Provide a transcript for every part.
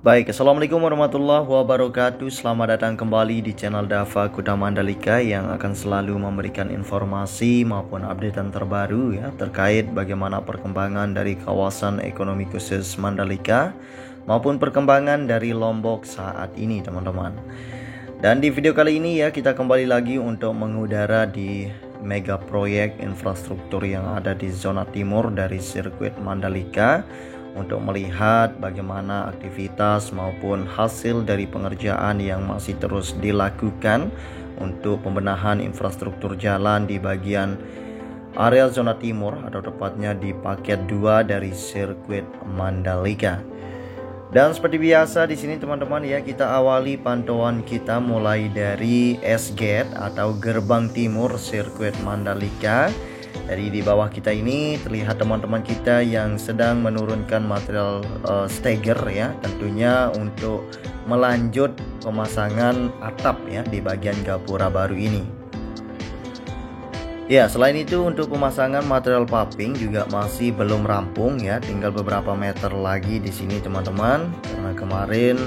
Baik, Assalamualaikum warahmatullahi wabarakatuh. Selamat datang kembali di channel Dava Kuda Mandalika yang akan selalu memberikan informasi maupun updatean terbaru ya terkait bagaimana perkembangan dari kawasan ekonomi khusus Mandalika maupun perkembangan dari Lombok saat ini, teman-teman. Dan di video kali ini ya kita kembali lagi untuk mengudara di mega proyek infrastruktur yang ada di zona timur dari sirkuit Mandalika untuk melihat bagaimana aktivitas maupun hasil dari pengerjaan yang masih terus dilakukan untuk pembenahan infrastruktur jalan di bagian area zona timur atau tepatnya di paket 2 dari sirkuit Mandalika. Dan seperti biasa di sini teman-teman ya, kita awali pantauan kita mulai dari S-Gate atau gerbang timur sirkuit Mandalika. Jadi di bawah kita ini terlihat teman-teman kita yang sedang menurunkan material steger ya, tentunya untuk melanjut pemasangan atap ya di bagian gapura baru ini. Ya, selain itu untuk pemasangan material paving juga masih belum rampung ya, tinggal beberapa meter lagi di sini teman-teman. Karena kemarin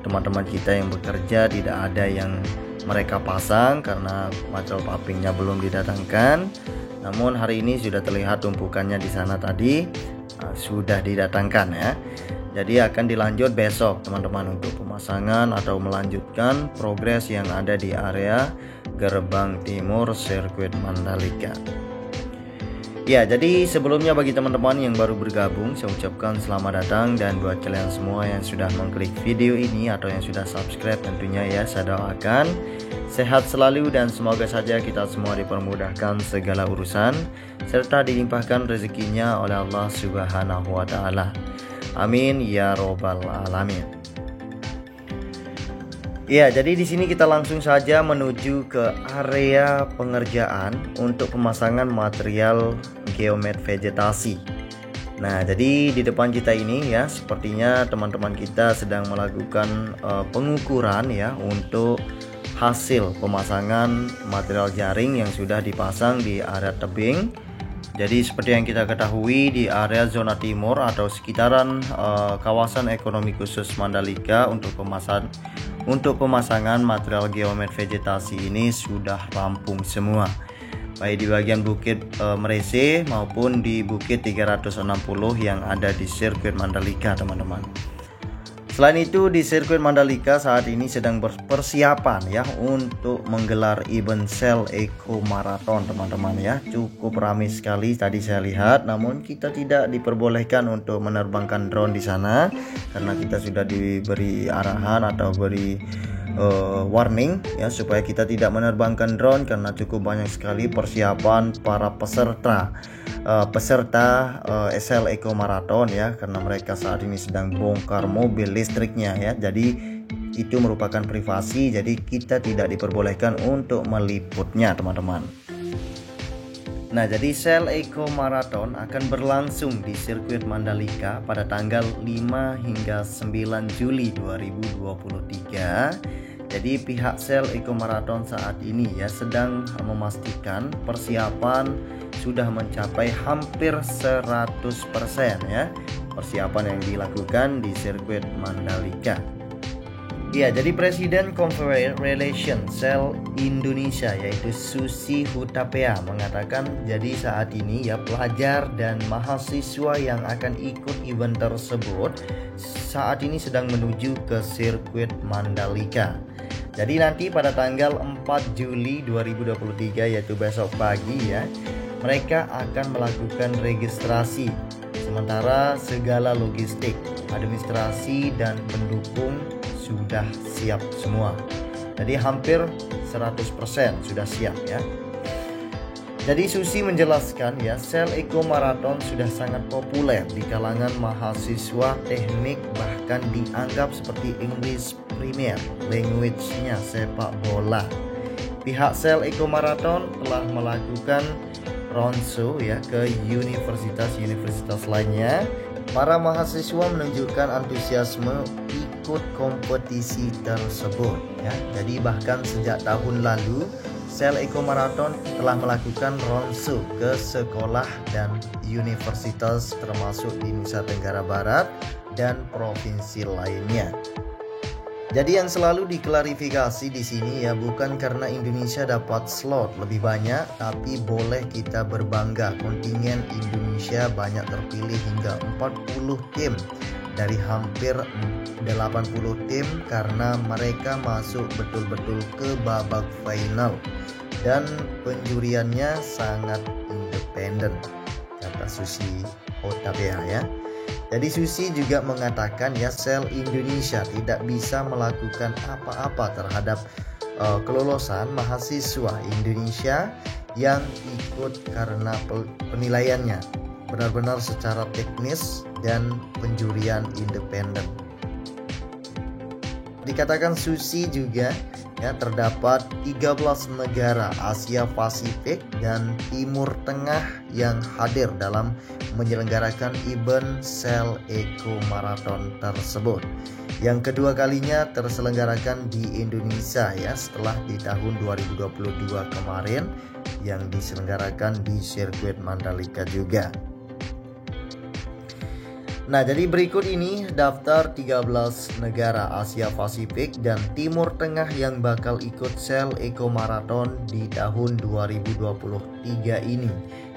teman-teman kita yang bekerja tidak ada yang mereka pasang karena material pavingnya belum didatangkan. Namun hari ini sudah terlihat tumpukannya di sana tadi sudah didatangkan ya. Jadi akan dilanjut besok teman-teman untuk pemasangan atau melanjutkan progres yang ada di area gerbang timur sirkuit Mandalika. Ya, jadi sebelumnya bagi teman-teman yang baru bergabung, saya ucapkan selamat datang, dan buat kalian semua yang sudah mengklik video ini atau yang sudah subscribe tentunya ya, saya doakan sehat selalu dan semoga saja kita semua dipermudahkan segala urusan serta dilimpahkan rezekinya oleh Allah Subhanahu wa taala. Amin ya robbal alamin. Ya, jadi di sini kita langsung saja menuju ke area pengerjaan untuk pemasangan material geomet vegetasi. Nah, jadi di depan kita ini ya, sepertinya teman-teman kita sedang melakukan pengukuran ya untuk hasil pemasangan material jaring yang sudah dipasang di area tebing. Jadi seperti yang kita ketahui di area zona timur atau sekitaran kawasan ekonomi khusus Mandalika untuk pemasangan material geomet vegetasi ini sudah rampung semua, baik di bagian Bukit Merese maupun di Bukit 360 yang ada di sirkuit Mandalika, teman-teman. Selain itu di sirkuit Mandalika saat ini sedang persiapan ya untuk menggelar event Sel Eco Marathon, teman-teman ya. Cukup ramai sekali tadi saya lihat, namun kita tidak diperbolehkan untuk menerbangkan drone di sana karena kita sudah diberi arahan atau beri warning ya supaya kita tidak menerbangkan drone karena cukup banyak sekali persiapan para peserta SL Eco Marathon ya, karena mereka saat ini sedang bongkar mobil listriknya ya. Jadi itu merupakan privasi, jadi kita tidak diperbolehkan untuk meliputnya, teman-teman. Nah, jadi Sel Eco Marathon akan berlangsung di sirkuit Mandalika pada tanggal 5 hingga 9 Juli 2023. Jadi pihak Sel Eco Marathon saat ini ya sedang memastikan persiapan sudah mencapai hampir 100% ya, persiapan yang dilakukan di sirkuit Mandalika. Ya, jadi Presiden Confederation Sel Indonesia yaitu Susi Hutapea mengatakan jadi saat ini ya pelajar dan mahasiswa yang akan ikut event tersebut saat ini sedang menuju ke sirkuit Mandalika. Jadi nanti pada tanggal 4 Juli 2023 yaitu besok pagi ya, mereka akan melakukan registrasi. Sementara segala logistik, administrasi dan pendukung sudah siap semua. Jadi hampir 100% sudah siap ya. Jadi Susi menjelaskan ya, Sel Eco Marathon sudah sangat populer di kalangan mahasiswa teknik, bahkan dianggap seperti English Premier language-nya sepak bola. Pihak Sel Eco Marathon telah melakukan roadshow ya ke universitas-universitas lainnya. Para mahasiswa menunjukkan antusiasme ikut kompetisi tersebut ya. Jadi bahkan sejak tahun lalu Sel Eco Marathon telah melakukan roadshow ke sekolah dan universitas termasuk di Nusa Tenggara Barat dan provinsi lainnya. Jadi yang selalu diklarifikasi di sini ya, bukan karena Indonesia dapat slot lebih banyak, tapi boleh kita berbangga kontingen Indonesia banyak terpilih hingga 40 tim dari hampir 80 tim karena mereka masuk betul-betul ke babak final dan penjuriannya sangat independen, kata Susi Hutabeha ya. Jadi Susi juga mengatakan ya, Shell Indonesia tidak bisa melakukan apa-apa terhadap kelolosan mahasiswa Indonesia yang ikut karena penilaiannya benar-benar secara teknis dan penjurian independen. Dikatakan Susi juga ya, terdapat 13 negara Asia Pasifik dan Timur Tengah yang hadir dalam menyelenggarakan event Shell Eco Marathon tersebut, yang kedua kalinya terselenggarakan di Indonesia ya, setelah di tahun 2022 kemarin yang diselenggarakan di sirkuit Mandalika juga. Nah, jadi berikut ini daftar 13 negara Asia Pasifik dan Timur Tengah yang bakal ikut Shell Eco Marathon di tahun 2023 ini,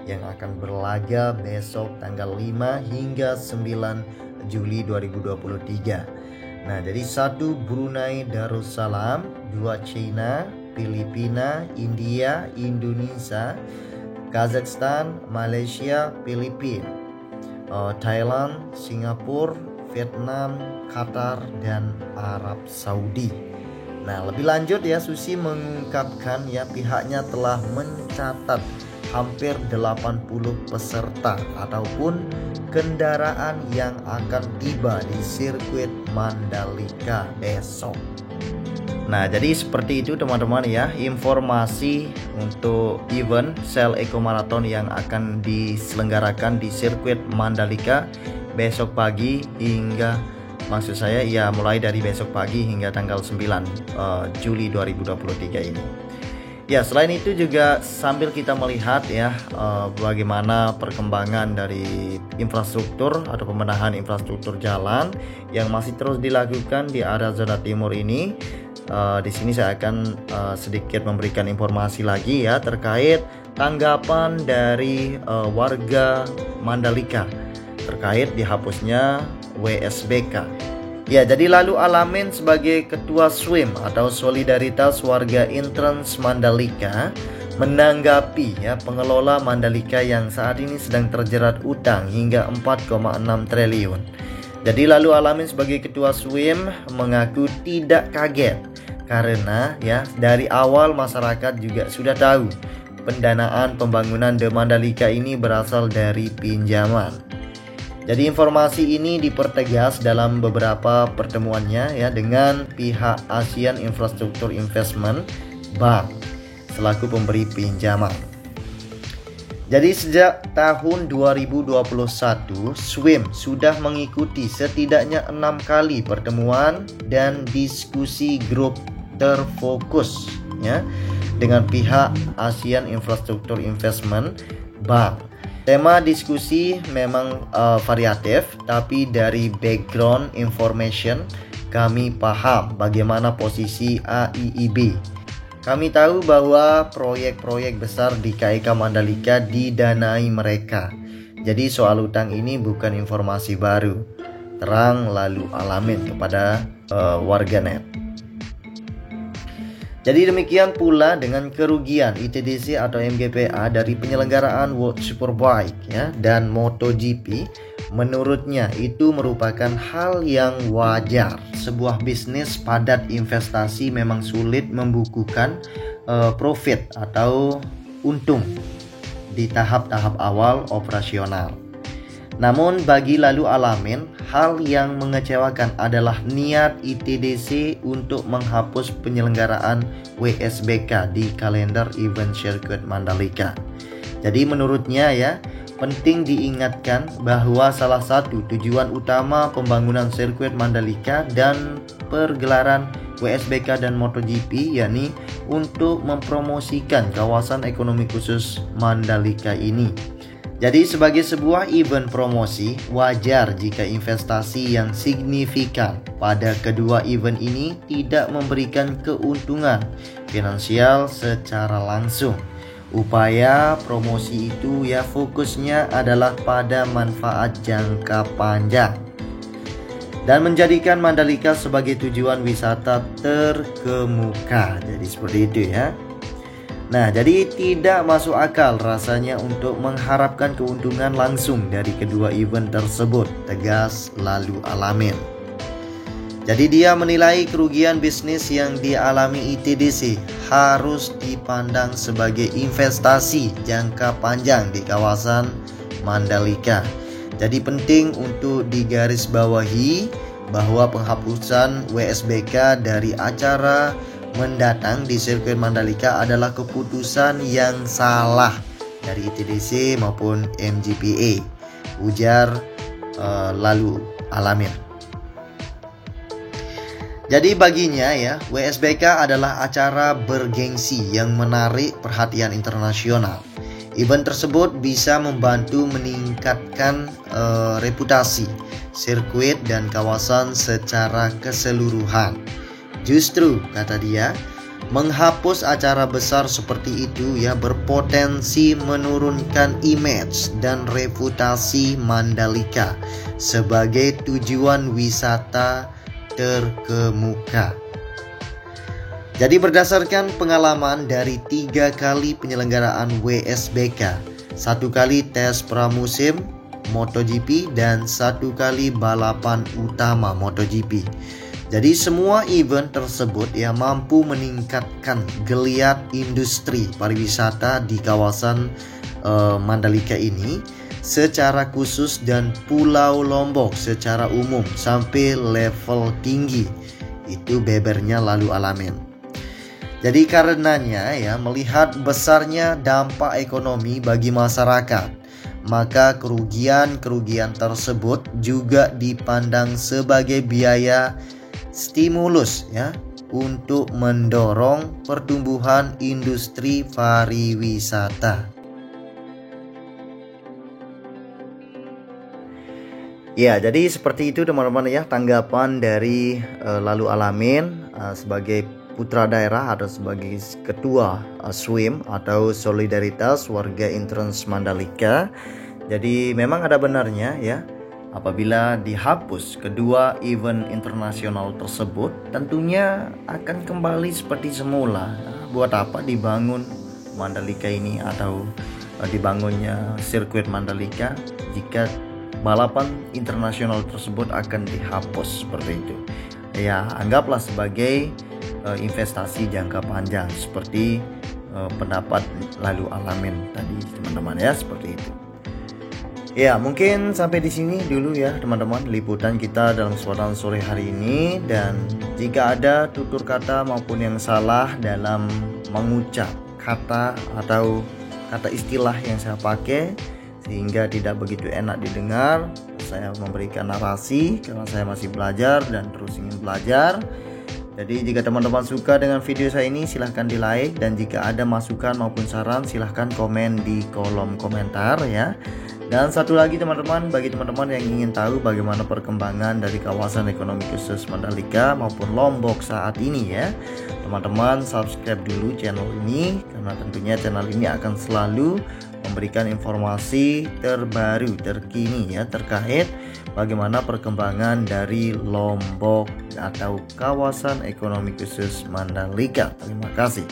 yang akan berlaga besok tanggal 5 hingga 9 Juli 2023. Nah, jadi 1 Brunei Darussalam, 2 China, Filipina, India, Indonesia, Kazakhstan, Malaysia, Filipina, Thailand, Singapura, Vietnam, Qatar, dan Arab Saudi. Nah, lebih lanjut ya, Susi mengungkapkan ya, pihaknya telah mencatat hampir 80 peserta ataupun kendaraan yang akan tiba di sirkuit Mandalika besok. Nah, jadi seperti itu teman-teman ya, informasi untuk event Shell Eco Marathon yang akan diselenggarakan di sirkuit Mandalika besok pagi hingga, maksud saya ya, mulai dari besok pagi hingga tanggal 9 Juli 2023 ini. Ya, selain itu juga sambil kita melihat ya bagaimana perkembangan dari infrastruktur atau pembenahan infrastruktur jalan yang masih terus dilakukan di area zona timur ini. Di sini saya akan sedikit memberikan informasi lagi ya terkait tanggapan dari warga Mandalika terkait dihapusnya WSBK. Ya, jadi lalu Alamin sebagai ketua SWIM atau Solidaritas Warga Intrans Mandalika menanggapi ya pengelola Mandalika yang saat ini sedang terjerat utang hingga 4,6 triliun. Jadi lalu Alamin sebagai ketua SWIM mengaku tidak kaget karena ya dari awal masyarakat juga sudah tahu pendanaan pembangunan The Mandalika ini berasal dari pinjaman. Jadi informasi ini dipertegas dalam beberapa pertemuannya ya dengan pihak Asian Infrastructure Investment Bank selaku pemberi pinjaman. Jadi sejak tahun 2021 SWIM sudah mengikuti setidaknya 6 kali pertemuan dan diskusi grup terfokus ya dengan pihak Asian Infrastructure Investment Bank. Tema diskusi memang variatif, tapi dari background information kami paham bagaimana posisi AIIB. Kami tahu bahwa proyek-proyek besar di KEK Mandalika didanai mereka. Jadi soal utang ini bukan informasi baru, terang lalu Alamin kepada warganet. Jadi demikian pula dengan kerugian ITDC atau MGPA dari penyelenggaraan World Superbike ya dan MotoGP. Menurutnya itu merupakan hal yang wajar. Sebuah bisnis padat investasi memang sulit membukukan profit atau untung di tahap-tahap awal operasional. Namun bagi lalu Alamin, hal yang mengecewakan adalah niat ITDC untuk menghapus penyelenggaraan WSBK di kalender event sirkuit Mandalika. Jadi menurutnya ya, penting diingatkan bahwa salah satu tujuan utama pembangunan sirkuit Mandalika dan pergelaran WSBK dan MotoGP yakni untuk mempromosikan kawasan ekonomi khusus Mandalika ini. Jadi sebagai sebuah event promosi, wajar jika investasi yang signifikan pada kedua event ini tidak memberikan keuntungan finansial secara langsung. Upaya promosi itu ya fokusnya adalah pada manfaat jangka panjang dan menjadikan Mandalika sebagai tujuan wisata terkemuka. Jadi seperti itu ya. Nah, jadi tidak masuk akal rasanya untuk mengharapkan keuntungan langsung dari kedua event tersebut, tegas Lalu Alamin. Jadi dia menilai kerugian bisnis yang dialami ITDC harus dipandang sebagai investasi jangka panjang di kawasan Mandalika. Jadi penting untuk digarisbawahi bahwa penghapusan WSBK dari acara mendatang di sirkuit Mandalika adalah keputusan yang salah dari ITDC maupun MGPA, ujar Lalu Alamin. Jadi baginya ya, WSBK adalah acara bergengsi yang menarik perhatian internasional. Event tersebut bisa membantu meningkatkan reputasi sirkuit dan kawasan secara keseluruhan. Justru, kata dia, menghapus acara besar seperti itu ya berpotensi menurunkan image dan reputasi Mandalika sebagai tujuan wisata terkemuka. Jadi berdasarkan pengalaman dari 3 kali penyelenggaraan WSBK, 1 kali tes pramusim MotoGP dan 1 kali balapan utama MotoGP. Jadi semua event tersebut ya mampu meningkatkan geliat industri pariwisata di kawasan Mandalika ini secara khusus dan Pulau Lombok secara umum sampai level tinggi. Itu bebernya Lalu Alamin. Jadi karenanya ya melihat besarnya dampak ekonomi bagi masyarakat, maka kerugian tersebut juga dipandang sebagai biaya stimulus ya untuk mendorong pertumbuhan industri pariwisata. Ya, jadi seperti itu teman-teman ya tanggapan dari Lalu Alamin sebagai putra daerah atau sebagai ketua SWIM atau Solidaritas Warga Intrans Mandalika. Jadi memang ada benarnya ya, apabila dihapus kedua event internasional tersebut tentunya akan kembali seperti semula. Buat apa dibangun Mandalika ini atau dibangunnya sirkuit Mandalika jika balapan internasional tersebut akan dihapus seperti itu. Ya, anggaplah sebagai investasi jangka panjang seperti pendapat Lalu Alamin tadi teman-teman ya, seperti itu. Ya, mungkin sampai di sini dulu ya teman-teman liputan kita dalam kesempatan sore hari ini, dan jika ada tutur kata maupun yang salah dalam mengucap kata atau kata istilah yang saya pakai sehingga tidak begitu enak didengar, saya memberikan narasi karena saya masih belajar dan terus ingin belajar. Jadi jika teman-teman suka dengan video saya ini silahkan di like, dan jika ada masukan maupun saran silahkan komen di kolom komentar ya. Dan satu lagi teman-teman, bagi teman-teman yang ingin tahu bagaimana perkembangan dari kawasan ekonomi khusus Mandalika maupun Lombok saat ini ya, teman-teman subscribe dulu channel ini, karena tentunya channel ini akan selalu memberikan informasi terbaru terkini ya terkait bagaimana perkembangan dari Lombok atau kawasan ekonomi khusus Mandalika. Terima kasih.